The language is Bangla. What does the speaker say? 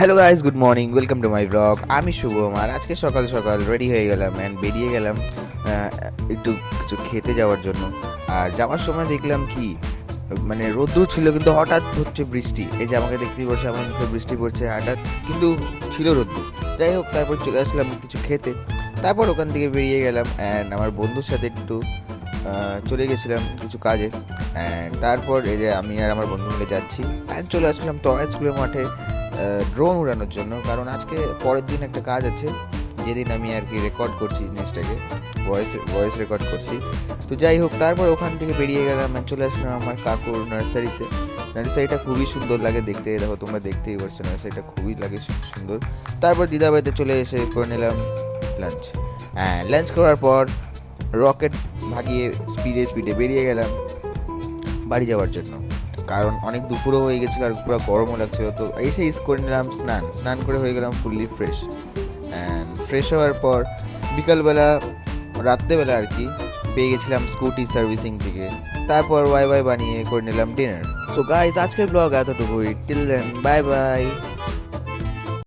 Hello guys, good morning, welcome to my blog. আমি শুভম, আর আজকে সকাল সকাল রেডি হয়ে গেলাম অ্যান্ড বেরিয়ে গেলাম একটু কিছু খেতে যাওয়ার জন্য। আর যাওয়ার সময় দেখলাম কি মানে রোদ্দুর ছিল, কিন্তু হঠাৎ হচ্ছে বৃষ্টি। এই যে আমাকে দেখতেই পাচ্ছি, আমার মুখে বৃষ্টি পড়ছে হঠাৎ, কিন্তু ছিল রোদ্দুর। যাই হোক, তারপর চলে আসলাম কিছু খেতে। তারপর ওখান থেকে বেরিয়ে গেলাম অ্যান্ড আমার বন্ধুর সাথে একটু চলে গেছিলাম কিছু কাজে। অ্যান্ড তারপর এই যে আমি আর আমার বন্ধু মিলে যাচ্ছি অ্যান্ড চলে আসলাম তরাই স্কুলের মাঠে ড্রোন উড়ানোর জন্য, কারণ আজকে পরের দিন একটা কাজ আছে, যেদিন আমি আর কি রেকর্ড করছি জিনিসটাকে, ভয়েস রেকর্ড করছি। তো যাই হোক, তারপর ওখান থেকে বেরিয়ে গেলাম আর চলে আসলাম আমার কাকুর নার্সারিতে। নার্সারিটা খুবই সুন্দর লাগে দেখতে, দেখো তোমরা দেখতেই পারছো, নার্সারিটা খুবই লাগে সুন্দর। তারপর দিদাবাড়িতে চলে এসে করে নিলাম লাঞ্চ। হ্যাঁ, লাঞ্চ করার পর রকেট ভাগিয়ে স্পিডে স্পিডে বেরিয়ে গেলাম বাড়ি যাওয়ার জন্য, কারণ অনেক দুপুরও হয়ে গেছিলো আর পুরো গরমও লাগছিলো। তো এসে করে নিলাম স্নান করে হয়ে গেলাম ফুললি ফ্রেশ। অ্যান্ড ফ্রেশ হওয়ার পর বিকালবেলা রাত্রেবেলা আর কি পেয়ে গেছিলাম স্কুটি সার্ভিসিং থেকে। তারপর ওয়াই বানিয়ে করে নিলাম ডিনার। সো গাইজ, আজকের ব্লগ এতটুকুই। Till then, bye by.